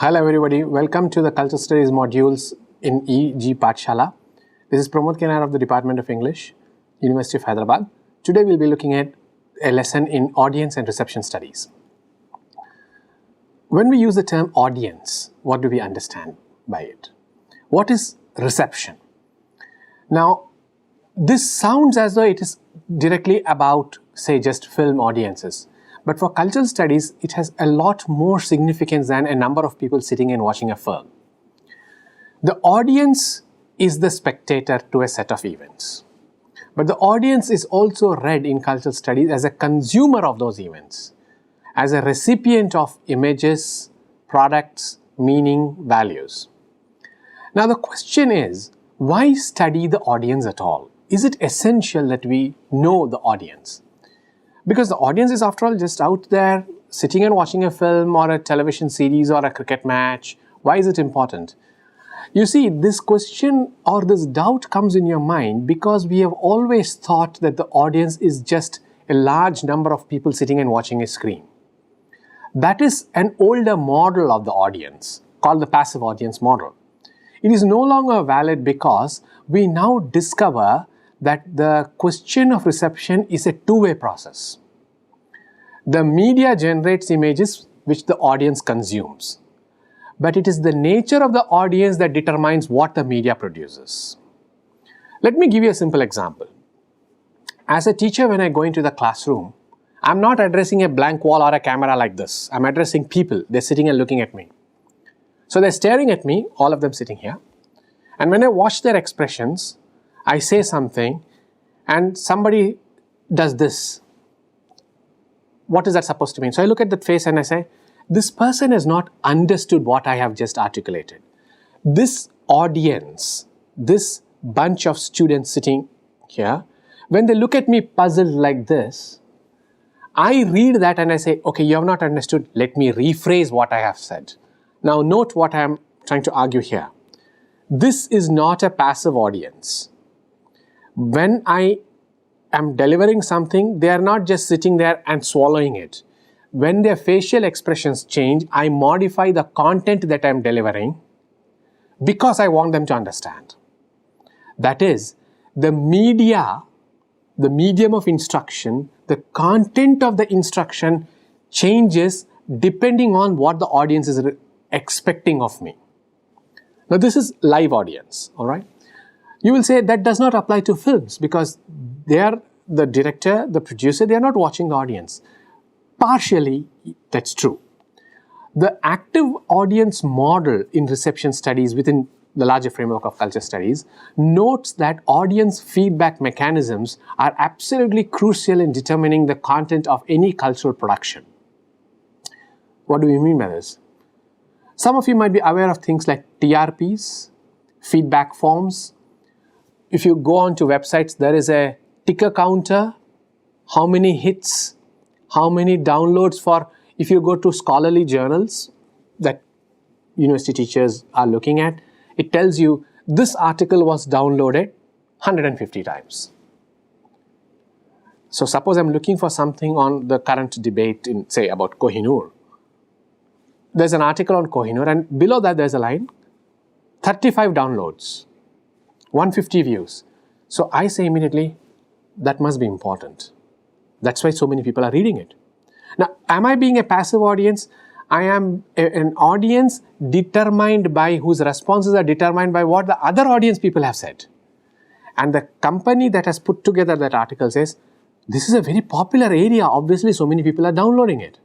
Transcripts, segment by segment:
Hello everybody, welcome to the Cultural Studies modules in ENG Pathshala. This is Pramod Kenar of the Department of English, University of Hyderabad. Today we'll be looking at a lesson in audience and reception studies. When we use the term audience, what do we understand by it? What is reception? Now, this sounds as though it is directly about, say, just film audiences. But for cultural studies, it has a lot more significance than a number of people sitting and watching a film. The audience is the spectator to a set of events. But the audience is also read in cultural studies as a consumer of those events, as a recipient of images, products, meaning, values. Now the question is, why study the audience at all? Is it essential that we know the audience? Because the audience is, after all, just out there sitting and watching a film or a television series or a cricket match. Why is it important? You see, this question or this doubt comes in your mind because we have always thought that the audience is just a large number of people sitting and watching a screen. That is an older model of the audience called the passive audience model. It is no longer valid because we now discover that the question of reception is a two-way process. The media generates images which the audience consumes, but it is the nature of the audience that determines what the media produces. Let me give you a simple example. As a teacher, when I go into the classroom, I'm not addressing a blank wall or a camera like this. I'm addressing people. They're sitting and looking at me. So they're staring at me, all of them sitting here. And when I watch their expressions, I say something and somebody does this. What is that supposed to mean? So I look at that face and I say, this person has not understood what I have just articulated. This audience, this bunch of students sitting here, when they look at me puzzled like this, I read that and I say, okay, you have not understood. Let me rephrase what I have said. Now note what I am trying to argue here. This is not a passive audience. When I am delivering something, they are not just sitting there and swallowing it. When their facial expressions change, I modify the content that I am delivering because I want them to understand. That is, the media, the medium of instruction, the content of the instruction changes depending on what the audience is expecting of me. Now this is live audience, all right? You will say that does not apply to films because they are the director, the producer, they are not watching the audience. Partially, that's true. The active audience model in reception studies within the larger framework of culture studies notes that audience feedback mechanisms are absolutely crucial in determining the content of any cultural production. What do we mean by this? Some of you might be aware of things like TRPs, feedback forms. If you go onto websites, there is a ticker counter, how many hits, how many downloads for, if you go to scholarly journals that university teachers are looking at, it tells you this article was downloaded 150 times. So suppose I'm looking for something on the current debate in, say, about Kohinoor. There's an article on Kohinoor and below that there's a line, 35 downloads. 150 views. So I say immediately, that must be important. That's why so many people are reading it. Now, am I being a passive audience? I am an audience determined by, whose responses are determined by what the other audience people have said. And the company that has put together that article says, this is a very popular area. Obviously, so many people are downloading it.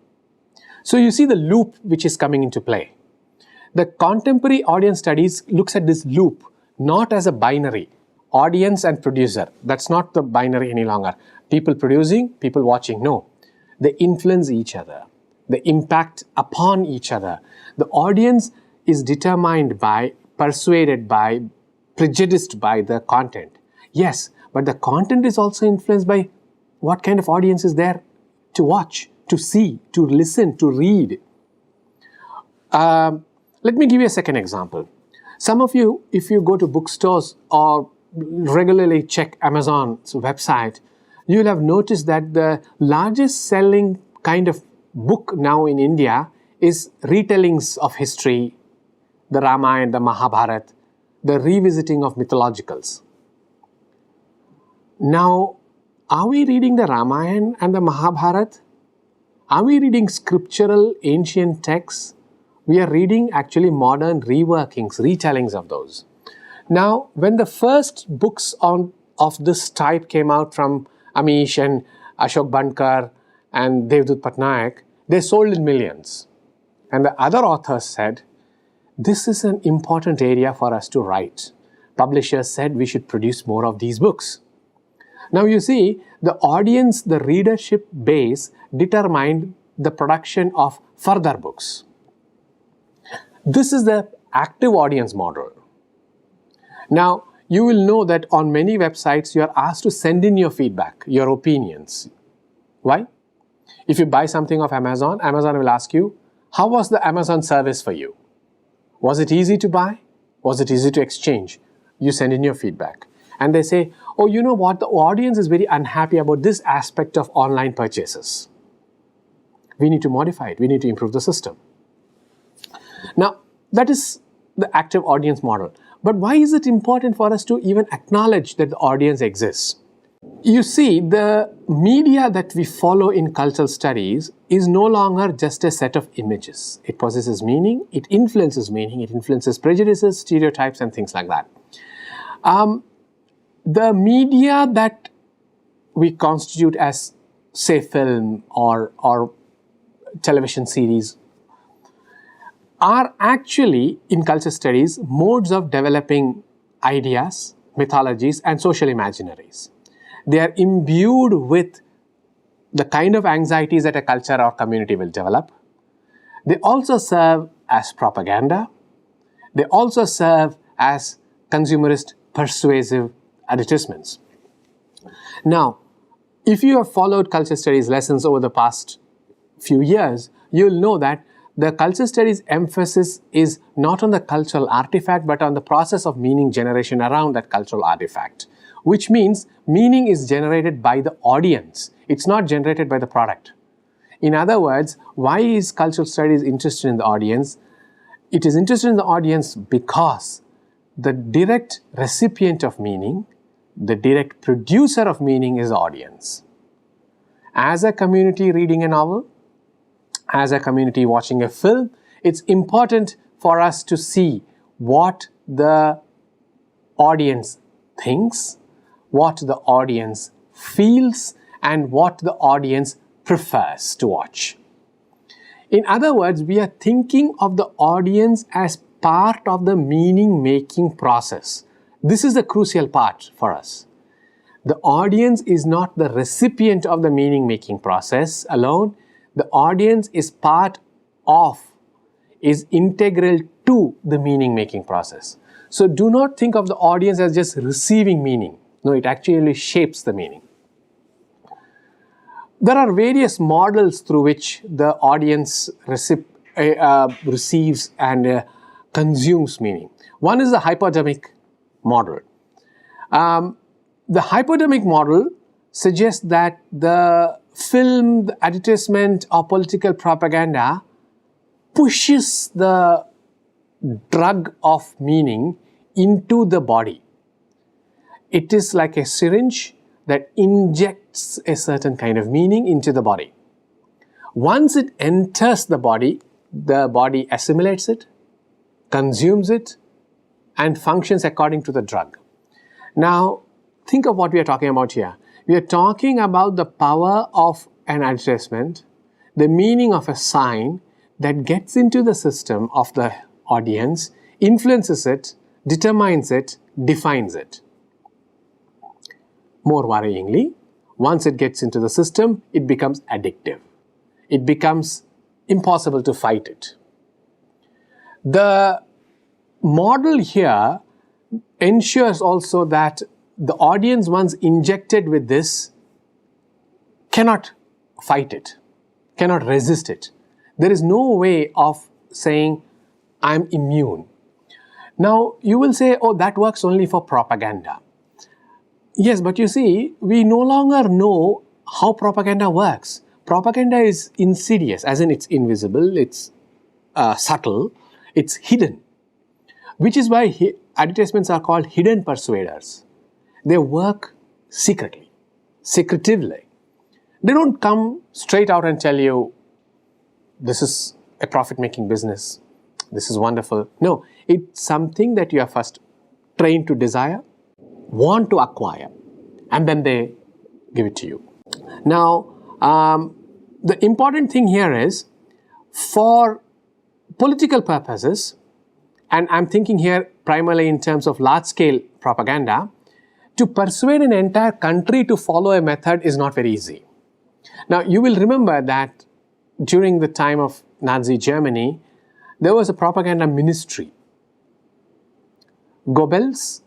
So you see the loop which is coming into play. The contemporary audience studies looks at this loop not as a binary, audience and producer. That's not the binary any longer. People producing, people watching. No. They influence each other. They impact upon each other. The audience is determined by, persuaded by, prejudiced by the content. Yes, but the content is also influenced by what kind of audience is there to watch, to see, to listen, to read. Let me give you a second example. Some of you, if you go to bookstores or regularly check Amazon's website, you will have noticed that the largest selling kind of book now in India is retellings of history, the Ramayana, the Mahabharata, the revisiting of mythologicals. Now, are we reading the Ramayana and the Mahabharata? Are we reading scriptural ancient texts? We are reading actually modern reworkings, retellings of those. Now, when the first books of this type came out from Amish and Ashok Bankar and Devdutt Patnaik, they sold in millions. And the other authors said, this is an important area for us to write. Publishers said we should produce more of these books. Now you see, the audience, the readership base determined the production of further books. This is the active audience model. Now, you will know that on many websites, you are asked to send in your feedback, your opinions. Why? If you buy something off Amazon, Amazon will ask you, how was the Amazon service for you? Was it easy to buy? Was it easy to exchange? You send in your feedback. And they say, oh, you know what? The audience is very unhappy about this aspect of online purchases. We need to modify it. We need to improve the system. Now, that is the active audience model. But why is it important for us to even acknowledge that the audience exists? You see, the media that we follow in cultural studies is no longer just a set of images. It possesses meaning, it influences prejudices, stereotypes, and things like that. The media that we constitute as, say, film or television series are actually, in culture studies, modes of developing ideas, mythologies, and social imaginaries. They are imbued with the kind of anxieties that a culture or community will develop. They also serve as propaganda. They also serve as consumerist persuasive advertisements. Now, if you have followed culture studies lessons over the past few years, you will know that the culture studies emphasis is not on the cultural artifact, but on the process of meaning generation around that cultural artifact, which means meaning is generated by the audience. It's not generated by the product. In other words, why is cultural studies interested in the audience? It is interested in the audience because the direct recipient of meaning, the direct producer of meaning is the audience. As a community reading a novel, as a community watching a film, it's important for us to see what the audience thinks, what the audience feels, and what the audience prefers to watch. In other words, we are thinking of the audience as part of the meaning-making process. This is the crucial part for us. The audience is not the recipient of the meaning-making process alone. The audience is part of, is integral to the meaning-making process. So do not think of the audience as just receiving meaning. No, it actually shapes the meaning. There are various models through which the audience receives and consumes meaning. One is the hypothetical model. The hypothetical model suggests that the film, the advertisement, or political propaganda pushes the drug of meaning into the body. It is like a syringe that injects a certain kind of meaning into the body. Once it enters the body assimilates it, consumes it, and functions according to the drug. Now, think of what we are talking about here. We are talking about the power of an advertisement, the meaning of a sign that gets into the system of the audience, influences it, determines it, defines it. More worryingly, once it gets into the system, it becomes addictive. It becomes impossible to fight it. The model here ensures also that the audience, once injected with this, cannot fight it, cannot resist it. There is no way of saying, I'm immune. Now, you will say, oh, that works only for propaganda. Yes, but you see, we no longer know how propaganda works. Propaganda is insidious, as in it's invisible, it's subtle, it's hidden. Which is why advertisements are called hidden persuaders. They work secretly, secretively. They don't come straight out and tell you, this is a profit-making business, this is wonderful. No, it's something that you are first trained to desire, want to acquire, and then they give it to you. Now, the important thing here is, for political purposes, and I'm thinking here primarily in terms of large-scale propaganda, to persuade an entire country to follow a method is not very easy. Now, you will remember that during the time of Nazi Germany, there was a propaganda ministry. Goebbels,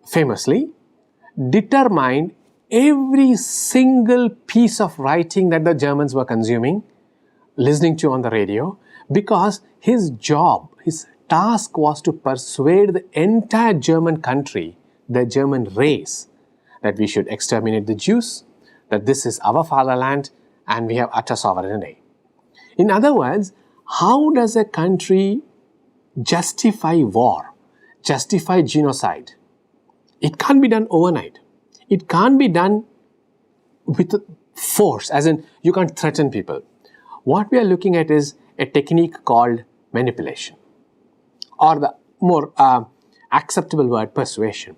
famously, determined every single piece of writing that the Germans were consuming, listening to on the radio, because his job, his task was to persuade the entire German country, the German race, that we should exterminate the Jews, that this is our fatherland and we have utter sovereignty. In other words, how does a country justify war, justify genocide? It can't be done overnight. It can't be done with force, as in you can't threaten people. What we are looking at is a technique called manipulation, or the more acceptable word, persuasion.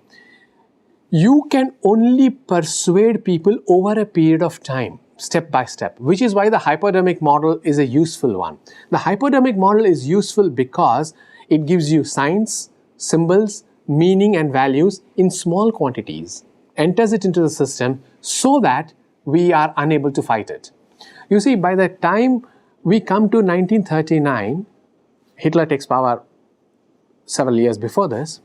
You can only persuade people over a period of time, step by step, which is why the hypodermic model is a useful one. The hypodermic model is useful because it gives you signs, symbols, meaning and values in small quantities, enters it into the system so that we are unable to fight it. You see, by the time we come to 1939, Hitler takes power several years before this,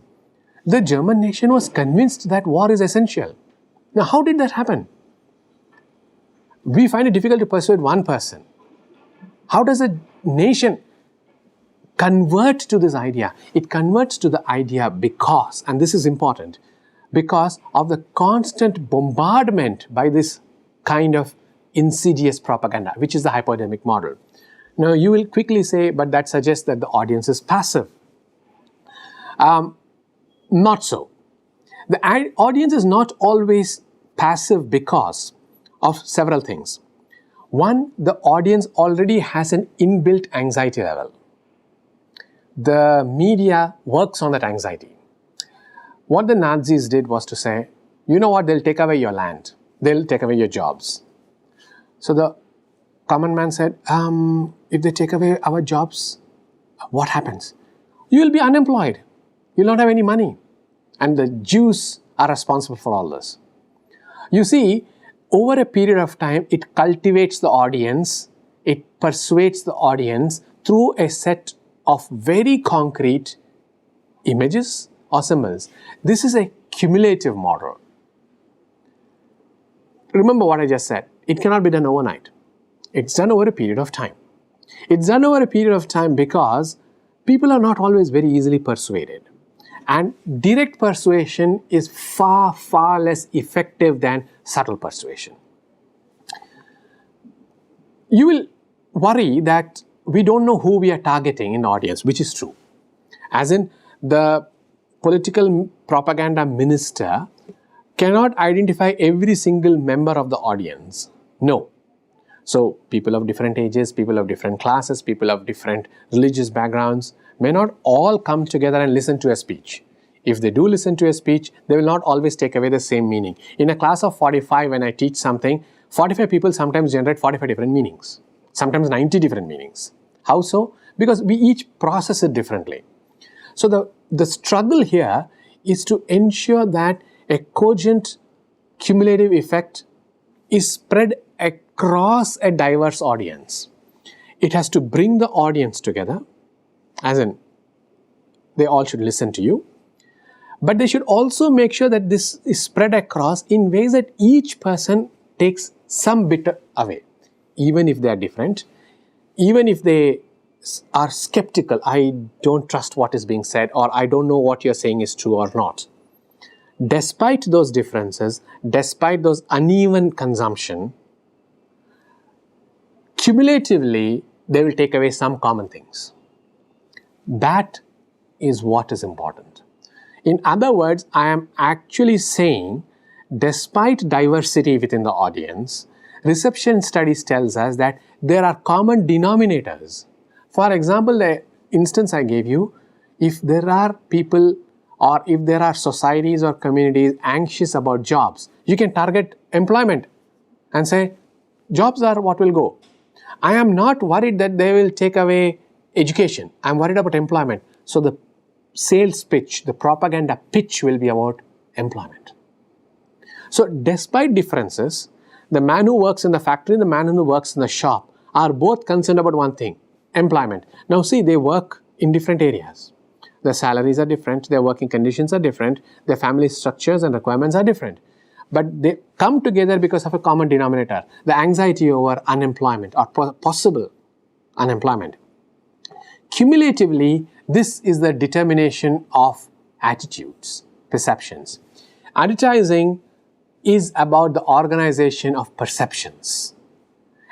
the German nation was convinced that war is essential. Now, how did that happen? We find it difficult to persuade one person. How does a nation convert to this idea? It converts to the idea because, and this is important, because of the constant bombardment by this kind of insidious propaganda, which is the hypodermic model. Now, you will quickly say, but that suggests that the audience is passive. Not so. The audience is not always passive because of several things. One, the audience already has an inbuilt anxiety level. The media works on that anxiety. What the Nazis did was to say, you know what, they'll take away your land. They'll take away your jobs. So the common man said, if they take away our jobs, what happens? You will be unemployed. You'll not have any money. And the Jews are responsible for all this. You see, over a period of time, it cultivates the audience, it persuades the audience through a set of very concrete images or symbols. This is a cumulative model. Remember what I just said. It cannot be done overnight. It's done over a period of time. It's done over a period of time because people are not always very easily persuaded. And direct persuasion is far, far less effective than subtle persuasion. You will worry that we don't know who we are targeting in the audience, which is true. As in, the political propaganda minister cannot identify every single member of the audience. No. So, people of different ages, people of different classes, people of different religious backgrounds may not all come together and listen to a speech. If they do listen to a speech, they will not always take away the same meaning. In a class of 45, when I teach something, 45 people sometimes generate 45 different meanings, sometimes 90 different meanings. How so? Because we each process it differently. So the struggle here is to ensure that a cogent cumulative effect is spread across a diverse audience. It has to bring the audience together, as in they all should listen to you, but they should also make sure that this is spread across in ways that each person takes some bit away, even if they are different, even if they are skeptical, I don't trust what is being said, or I don't know what you're saying is true or not. Despite those differences, despite those uneven consumption, cumulatively, they will take away some common things. That is what is important. In other words, I am actually saying, despite diversity within the audience, reception studies tells us that there are common denominators. For example, the instance I gave you, if there are people or if there are societies or communities anxious about jobs, you can target employment and say, jobs are what will go. I am not worried that they will take away education. I am worried about employment. So the sales pitch, the propaganda pitch will be about employment. So despite differences, the man who works in the factory and the man who works in the shop are both concerned about one thing, employment. Now see, they work in different areas. Their salaries are different, their working conditions are different, their family structures and requirements are different. But they come together because of a common denominator, the anxiety over unemployment or possible unemployment. Cumulatively, this is the determination of attitudes, perceptions. Advertising is about the organization of perceptions.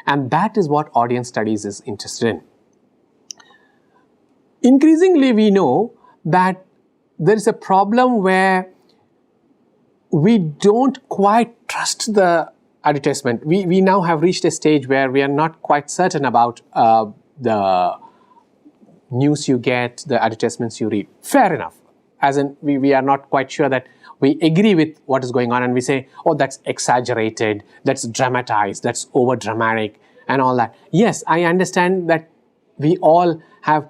And that is what audience studies is interested in. Increasingly, we know that there is a problem where we don't quite trust the advertisement. We now have reached a stage where we are not quite certain about the news you get, the advertisements you read. Fair enough. As in, we are not quite sure that we agree with what is going on and we say, oh, that's exaggerated, that's dramatized, that's over-dramatic and all that. Yes, I understand that we all have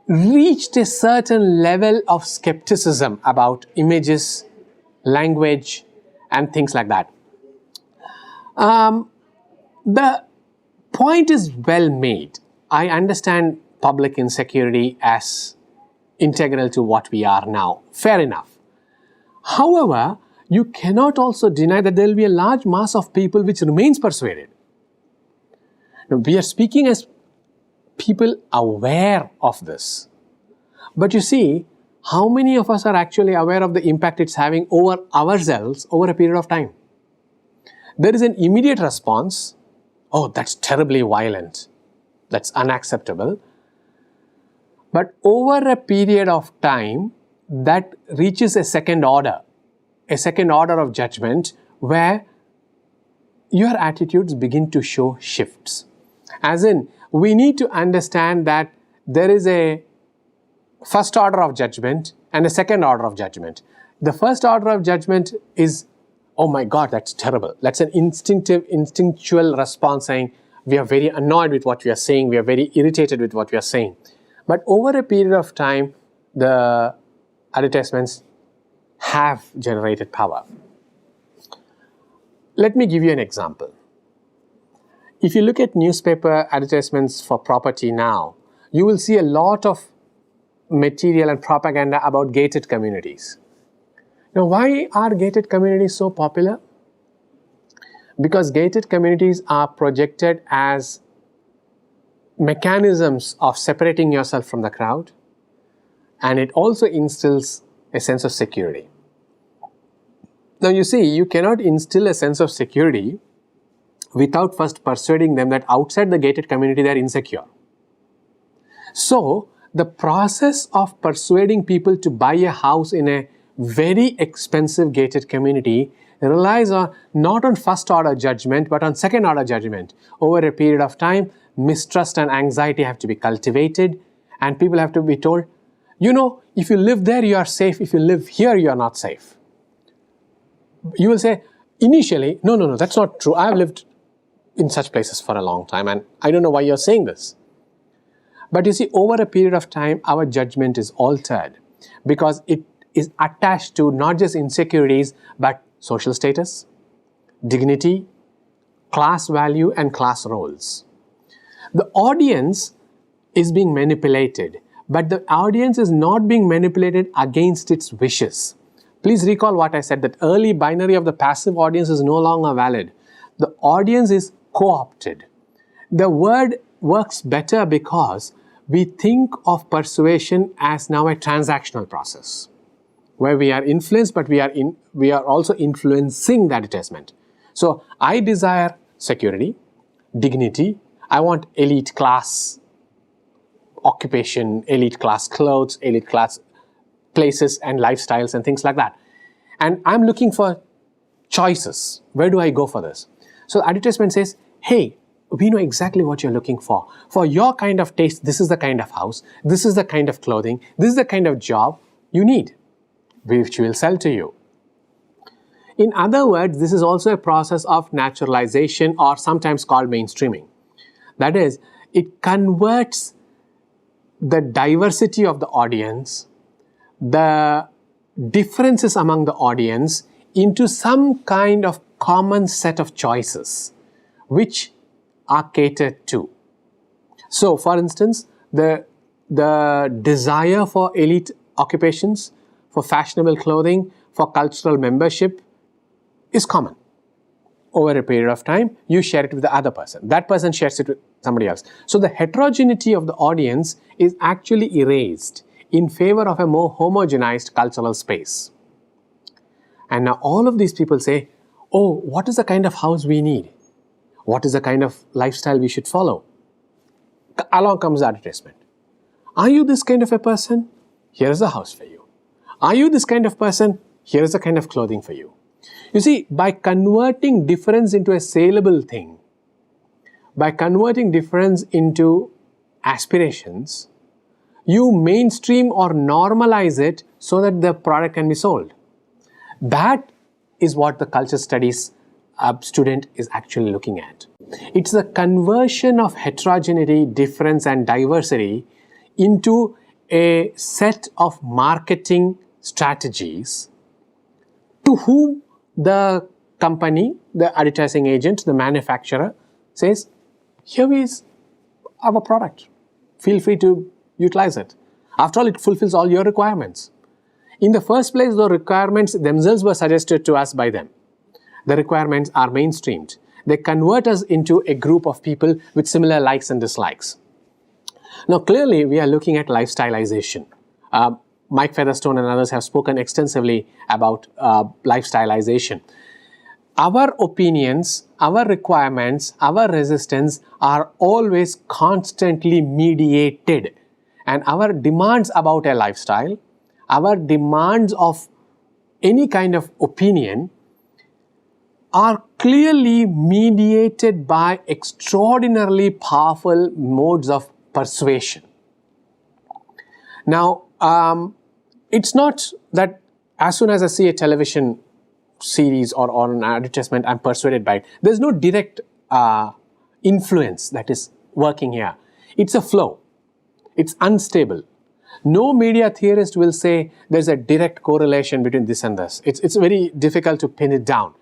reached a certain level of skepticism about images, language, and things like that. The point is well made. I understand public insecurity as integral to what we are now. Fair enough. However, you cannot also deny that there will be a large mass of people which remains persuaded. Now, we are speaking as people aware of this. But you see, how many of us are actually aware of the impact it's having over ourselves over a period of time? There is an immediate response, oh, that's terribly violent, that's unacceptable. But over a period of time, that reaches a second order of judgment where your attitudes begin to show shifts. As in, we need to understand that there is a first order of judgment and a second order of judgment. The first order of judgment is, oh my God, that's terrible. That's an instinctual response saying, we are very annoyed with what we are saying, we are very irritated with what we are saying. But over a period of time, the advertisements have generated power. Let me give you an example. If you look at newspaper advertisements for property now, you will see a lot of material and propaganda about gated communities. Now, why are gated communities so popular? Because gated communities are projected as mechanisms of separating yourself from the crowd, and it also instills a sense of security. Now you see, you cannot instill a sense of security without first persuading them that outside the gated community they are insecure. So the process of persuading people to buy a house in a very expensive gated community relies on not on first order judgment but on second order judgment. Over a period of time, mistrust and anxiety have to be cultivated, and people have to be told, you know, if you live there you are safe, if you live here you are not safe. You will say initially, no, that's not true. I have lived in such places for a long time and I don't know why you're saying this. But you see, over a period of time, our judgment is altered because it is attached to not just insecurities but social status, dignity, class value, and class roles. The audience is being manipulated, but the audience is not being manipulated against its wishes. Please recall what I said, that early binary of the passive audience is no longer valid. The audience is co-opted. The word works better because we think of persuasion as now a transactional process where we are influenced, but we are also influencing the advertisement. So I desire security, dignity, I want elite class occupation, elite class clothes, elite class places and lifestyles and things like that. And I'm looking for choices. Where do I go for this? So advertisement says, hey, we know exactly what you're looking for. For your kind of taste, this is the kind of house, this is the kind of clothing, this is the kind of job you need, which we'll sell to you. In other words, this is also a process of naturalization, or sometimes called mainstreaming. That is, it converts the diversity of the audience, the differences among the audience, into some kind of common set of choices which are catered to. So, for instance, the desire for elite occupations, for fashionable clothing, for cultural membership is common. Over a period of time, you share it with the other person. That person shares it with somebody else. So the heterogeneity of the audience is actually erased in favor of a more homogenized cultural space. And now all of these people say, oh, what is the kind of house we need? What is the kind of lifestyle we should follow? Along comes the advertisement. Are you this kind of a person? Here is a house for you. Are you this kind of person? Here is the kind of clothing for you. You see, by converting difference into a saleable thing, by converting difference into aspirations, you mainstream or normalize it so that the product can be sold. That is what the culture studies student is actually looking at. It's the conversion of heterogeneity, difference and diversity into a set of marketing strategies to whom the company, the advertising agent, the manufacturer says, here is our product. Feel free to utilize it. After all, it fulfills all your requirements. In the first place, the requirements themselves were suggested to us by them. The requirements are mainstreamed. They convert us into a group of people with similar likes and dislikes. Now, clearly, we are looking at lifestylization. Mike Featherstone and others have spoken extensively about lifestylization. Our opinions, our requirements, our resistance are always constantly mediated. And our demands about a lifestyle, our demands of any kind of opinion are clearly mediated by extraordinarily powerful modes of persuasion. Now, it's not that as soon as I see a television series or an advertisement, I'm persuaded by it. There's no direct influence that is working here. It's a flow. It's unstable. No media theorist will say there's a direct correlation between this and this. It's very difficult to pin it down.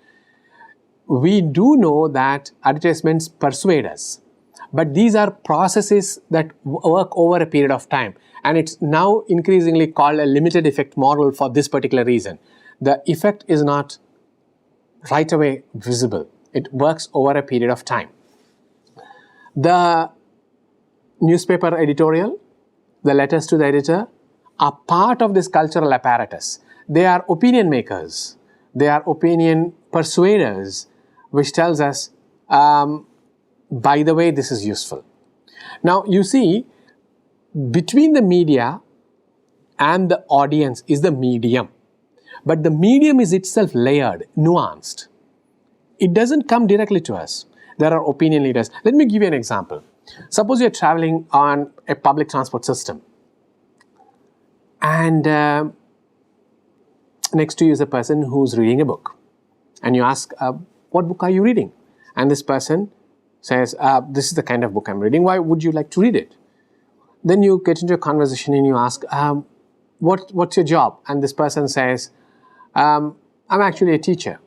We do know that advertisements persuade us, but these are processes that work over a period of time. And it's now increasingly called a limited effect model for this particular reason. The effect is not right away visible. It works over a period of time. The newspaper editorial, the letters to the editor are part of this cultural apparatus. They are opinion makers. They are opinion persuaders, which tells us, by the way, this is useful. Now, you see, between the media and the audience is the medium. But the medium is itself layered, nuanced. It doesn't come directly to us. There are opinion leaders. Let me give you an example. Suppose you're traveling on a public transport system. And next to you is a person who's reading a book. And you ask, what book are you reading? And this person says, this is the kind of book I'm reading. Why would you like to read it? Then you get into a conversation and you ask, what's your job? And this person says, I'm actually a teacher.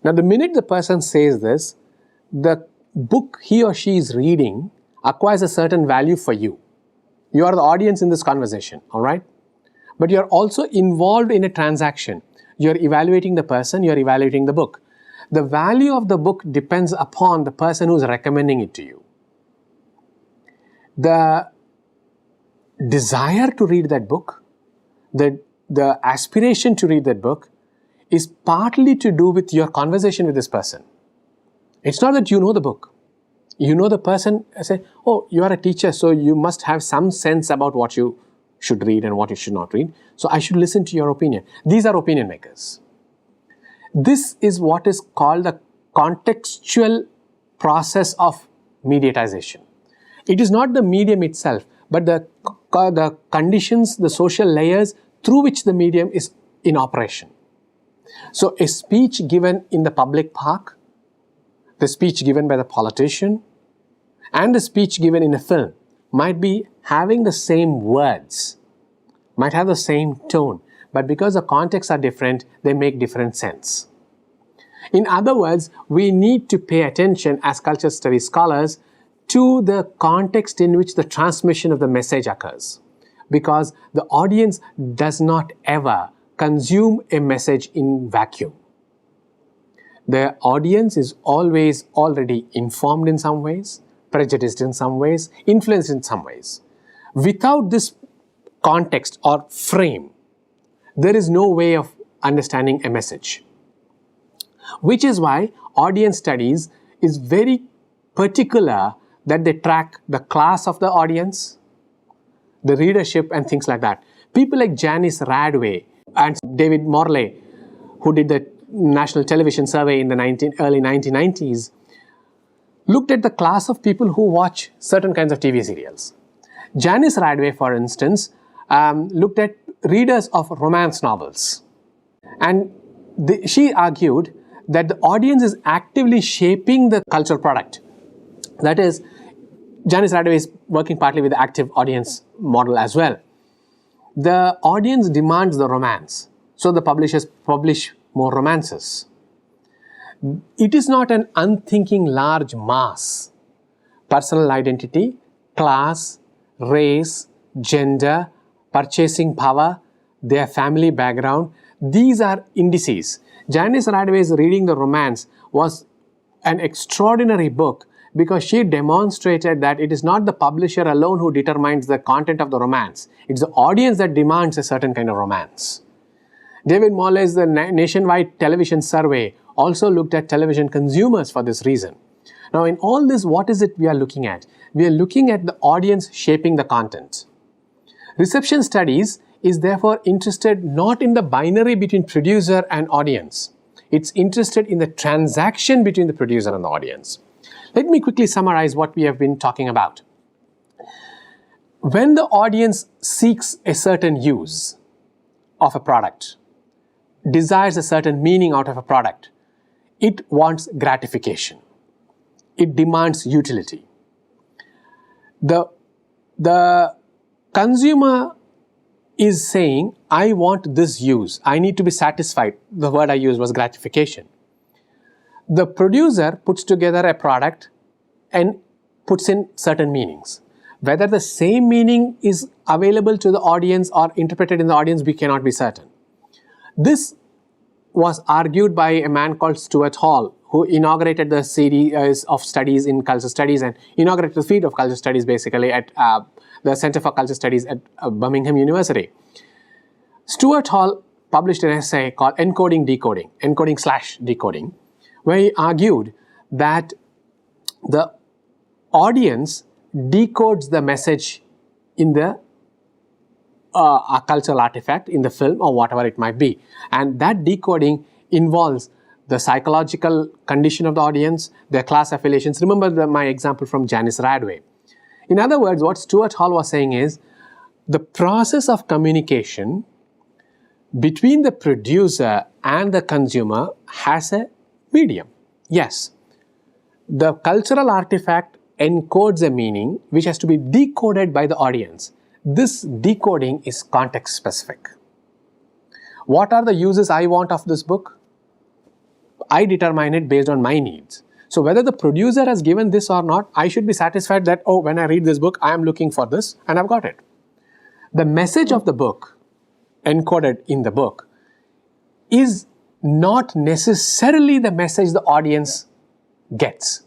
Now, the minute the person says this, the book he or she is reading acquires a certain value for you. You are the audience in this conversation, all right? But you're also involved in a transaction. You're evaluating the person, you're evaluating the book. The value of the book depends upon the person who's recommending it to you. The desire to read that book, the aspiration to read that book is partly to do with your conversation with this person. It's not that you know the book. You know the person, say, oh, you are a teacher, so you must have some sense about what you should read and what you should not read. So I should listen to your opinion. These are opinion makers. This is what is called the contextual process of mediatization. It is not the medium itself, but the conditions, the social layers through which the medium is in operation. So a speech given in the public park, the speech given by the politician, and the speech given in a film might be having the same words, might have the same tone, but because the contexts are different, they make different sense. In other words, we need to pay attention as culture studies scholars to the context in which the transmission of the message occurs, because the audience does not ever consume a message in vacuum. The audience is always already informed in some ways, prejudiced in some ways, influenced in some ways. Without this context or frame, there is no way of understanding a message. Which is why audience studies is very particular that they track the class of the audience, the readership and things like that. People like Janice Radway and David Morley, who did the National Television Survey in the early 1990s, looked at the class of people who watch certain kinds of TV serials. Janice Radway, for instance, looked at readers of romance novels. And she argued that the audience is actively shaping the cultural product. That is, Janice Radway is working partly with the active audience model as well. The audience demands the romance, so the publishers publish more romances. It is not an unthinking large mass. Personal identity, class, race, gender, purchasing power, their family background, these are indices. Janice Radway's Reading the Romance was an extraordinary book because she demonstrated that it is not the publisher alone who determines the content of the romance. It's the audience that demands a certain kind of romance. David Morley's the nationwide television survey also looked at television consumers for this reason. Now, in all this, what is it we are looking at? We are looking at the audience shaping the content. Reception studies is therefore interested not in the binary between producer and audience. It's interested in the transaction between the producer and the audience. Let me quickly summarize what we have been talking about. When the audience seeks a certain use of a product, desires a certain meaning out of a product, it wants gratification. It demands utility. The consumer is saying, I want this use. I need to be satisfied. The word I used was gratification. The producer puts together a product and puts in certain meanings. Whether the same meaning is available to the audience or interpreted in the audience, we cannot be certain. This was argued by a man called Stuart Hall, who inaugurated the series of studies in culture studies and inaugurated the field of culture studies basically at the Center for Culture Studies at Birmingham University. Stuart Hall published an essay called Encoding/Decoding, where he argued that the audience decodes the message in the a cultural artifact, in the film or whatever it might be. And that decoding involves the psychological condition of the audience, their class affiliations. Remember my example from Janice Radway. In other words, what Stuart Hall was saying is the process of communication between the producer and the consumer has a medium. Yes, the cultural artifact encodes a meaning which has to be decoded by the audience. This decoding is context specific. What are the uses I want of this book? I determine it based on my needs. So whether the producer has given this or not, I should be satisfied that, oh, when I read this book, I am looking for this and I've got it. The message of the book, encoded in the book, is not necessarily the message the audience gets.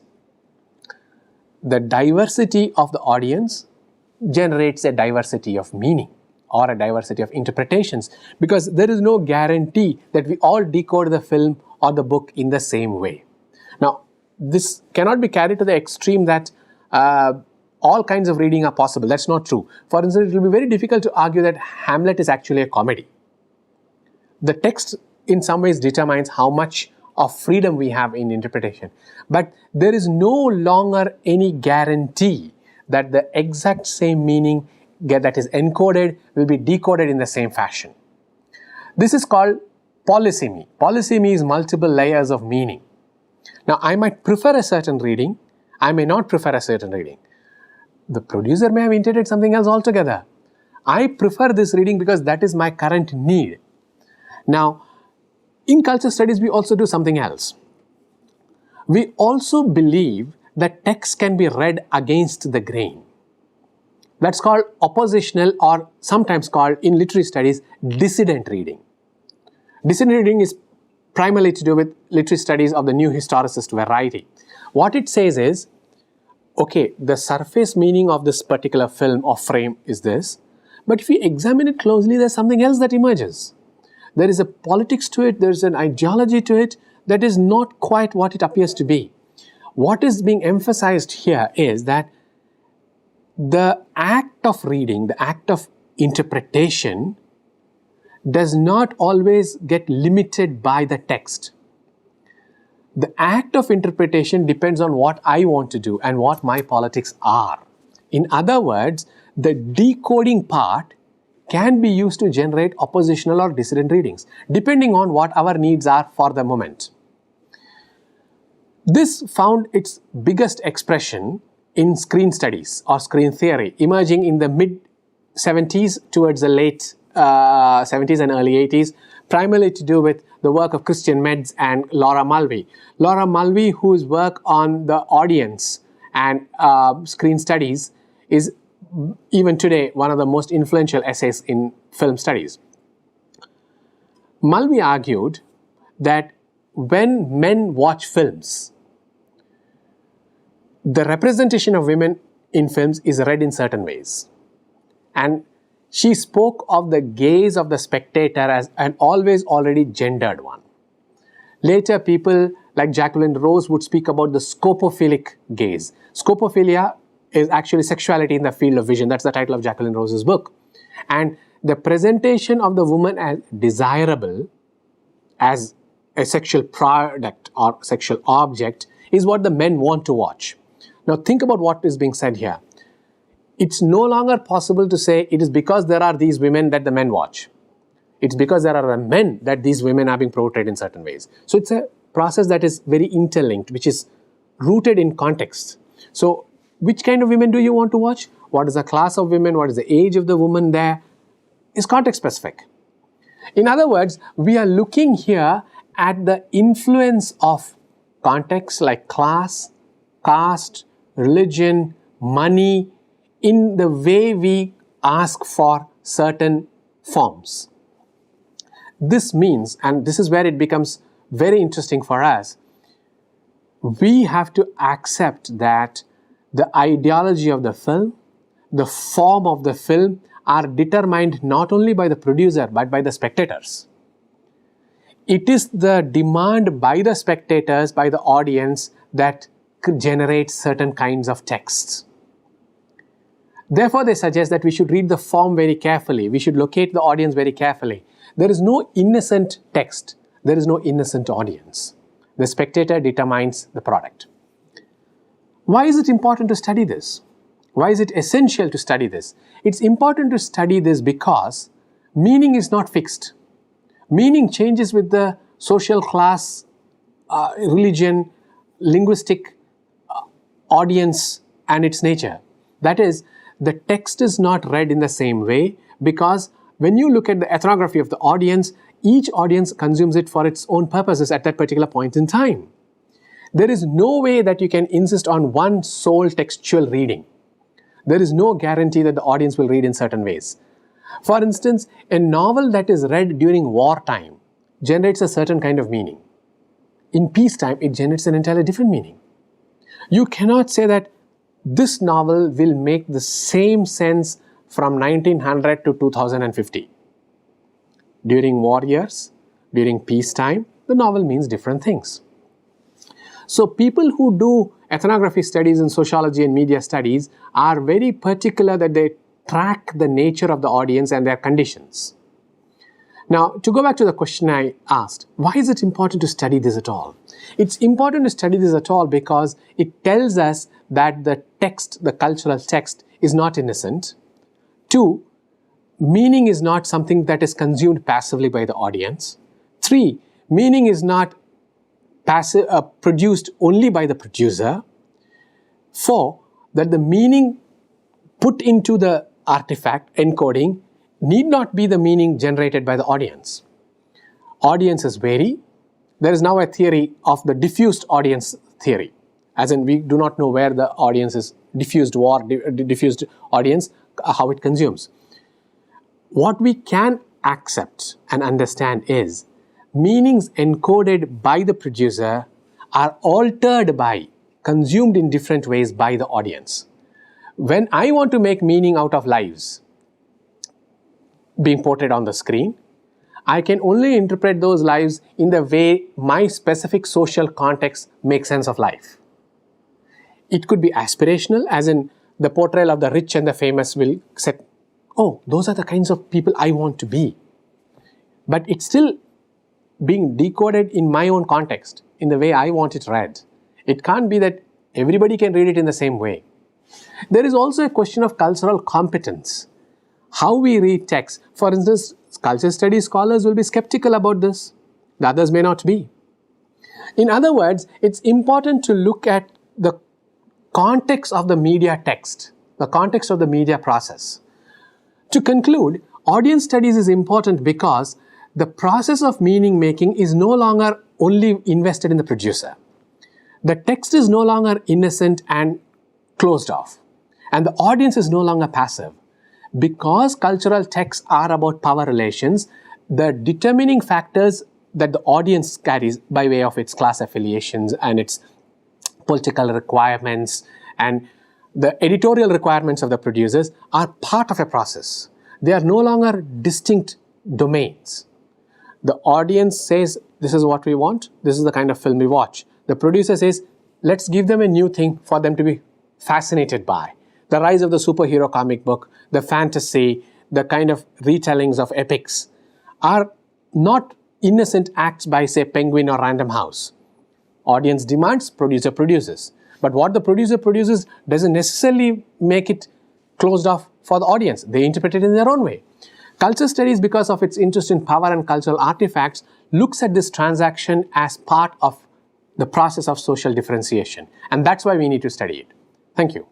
The diversity of the audience generates a diversity of meaning or a diversity of interpretations, because there is no guarantee that we all decode the film or the book in the same way. Now, this cannot be carried to the extreme that all kinds of reading are possible. That's not true. For instance, it will be very difficult to argue that Hamlet is actually a comedy. The text in some ways determines how much of freedom we have in interpretation. But there is no longer any guarantee that the exact same meaning that is encoded will be decoded in the same fashion. This is called polysemy. Polysemy is multiple layers of meaning. Now, I might prefer a certain reading, I may not prefer a certain reading. The producer may have intended something else altogether. I prefer this reading because that is my current need. Now, in culture studies, we also do something else. We also believe that text can be read against the grain. That's called oppositional, or sometimes called in literary studies, dissident reading. Dissident reading is primarily to do with literary studies of the new historicist variety. What it says is, okay, the surface meaning of this particular film or frame is this, but if we examine it closely, there's something else that emerges. There is a politics to it, there's an ideology to it that is not quite what it appears to be. What is being emphasized here is that the act of reading, the act of interpretation, does not always get limited by the text. The act of interpretation depends on what I want to do and what my politics are. In other words, the decoding part can be used to generate oppositional or dissident readings, depending on what our needs are for the moment. This found its biggest expression in screen studies or screen theory, emerging in the mid-70s towards the late 70s and early 80s, primarily to do with the work of Christian Metz and Laura Mulvey. Laura Mulvey, whose work on the audience and screen studies is even today one of the most influential essays in film studies. Mulvey argued that when men watch films, the representation of women in films is read in certain ways. And she spoke of the gaze of the spectator as an always already gendered one. Later, people like Jacqueline Rose would speak about the scopophilic gaze. Scopophilia is actually sexuality in the field of vision. That's the title of Jacqueline Rose's book. And the presentation of the woman as desirable, as a sexual product or sexual object, is what the men want to watch. Now think about what is being said here. It's no longer possible to say it is because there are these women that the men watch. It's because there are men that these women are being portrayed in certain ways. So it's a process that is very interlinked, which is rooted in context. So which kind of women do you want to watch? What is the class of women? What is the age of the woman there? Is context specific. In other words, we are looking here at the influence of contexts like class, caste, religion, money, in the way we ask for certain forms. This means, and this is where it becomes very interesting for us, we have to accept that the ideology of the film, the form of the film are determined not only by the producer but by the spectators. It is the demand by the spectators, by the audience, that generates certain kinds of texts. Therefore, they suggest that we should read the form very carefully. We should locate the audience very carefully. There is no innocent text. There is no innocent audience. The spectator determines the product. Why is it important to study this? Why is it essential to study this? It's important to study this because meaning is not fixed. Meaning changes with the social class, religion, linguistic audience and its nature. That is, the text is not read in the same way because when you look at the ethnography of the audience, each audience consumes it for its own purposes at that particular point in time. There is no way that you can insist on one sole textual reading. There is no guarantee that the audience will read in certain ways. For instance, a novel that is read during wartime generates a certain kind of meaning. In peacetime, it generates an entirely different meaning. You cannot say that this novel will make the same sense from 1900 to 2050. During war years, during peacetime, the novel means different things. So people who do ethnography studies in sociology and media studies are very particular that they track the nature of the audience and their conditions. Now, to go back to the question I asked, why is it important to study this at all? It's important to study this at all because it tells us that the text, the cultural text, is not innocent. 2, meaning is not something that is consumed passively by the audience. 3, meaning is not produced only by the producer. 4, that the meaning put into the artifact encoding need not be the meaning generated by the audience. Audiences vary. There is now a theory of the diffused audience theory, as in we do not know where the audience is diffused audience, how it consumes. What we can accept and understand is meanings encoded by the producer are altered by, consumed in different ways by the audience. When I want to make meaning out of lives being portrayed on the screen, I can only interpret those lives in the way my specific social context makes sense of life. It could be aspirational, as in the portrayal of the rich and the famous will set, oh, those are the kinds of people I want to be. But it's still being decoded in my own context, in the way I want it read. It can't be that everybody can read it in the same way. There is also a question of cultural competence. How we read text. For instance, culture studies scholars will be skeptical about this. The others may not be. In other words, it's important to look at the context of the media text, the context of the media process. To conclude, audience studies is important because the process of meaning making is no longer only invested in the producer. The text is no longer innocent and closed off, and the audience is no longer passive. Because cultural texts are about power relations, the determining factors that the audience carries by way of its class affiliations and its political requirements and the editorial requirements of the producers are part of a process. They are no longer distinct domains. The audience says, this is what we want, this is the kind of film we watch. The producer says, let's give them a new thing for them to be fascinated by. The rise of the superhero comic book, the fantasy, the kind of retellings of epics are not innocent acts by, say, Penguin or Random House. Audience demands, producer produces. But what the producer produces doesn't necessarily make it closed off for the audience. They interpret it in their own way. Culture studies, because of its interest in power and cultural artifacts, looks at this transaction as part of the process of social differentiation. And that's why we need to study it. Thank you.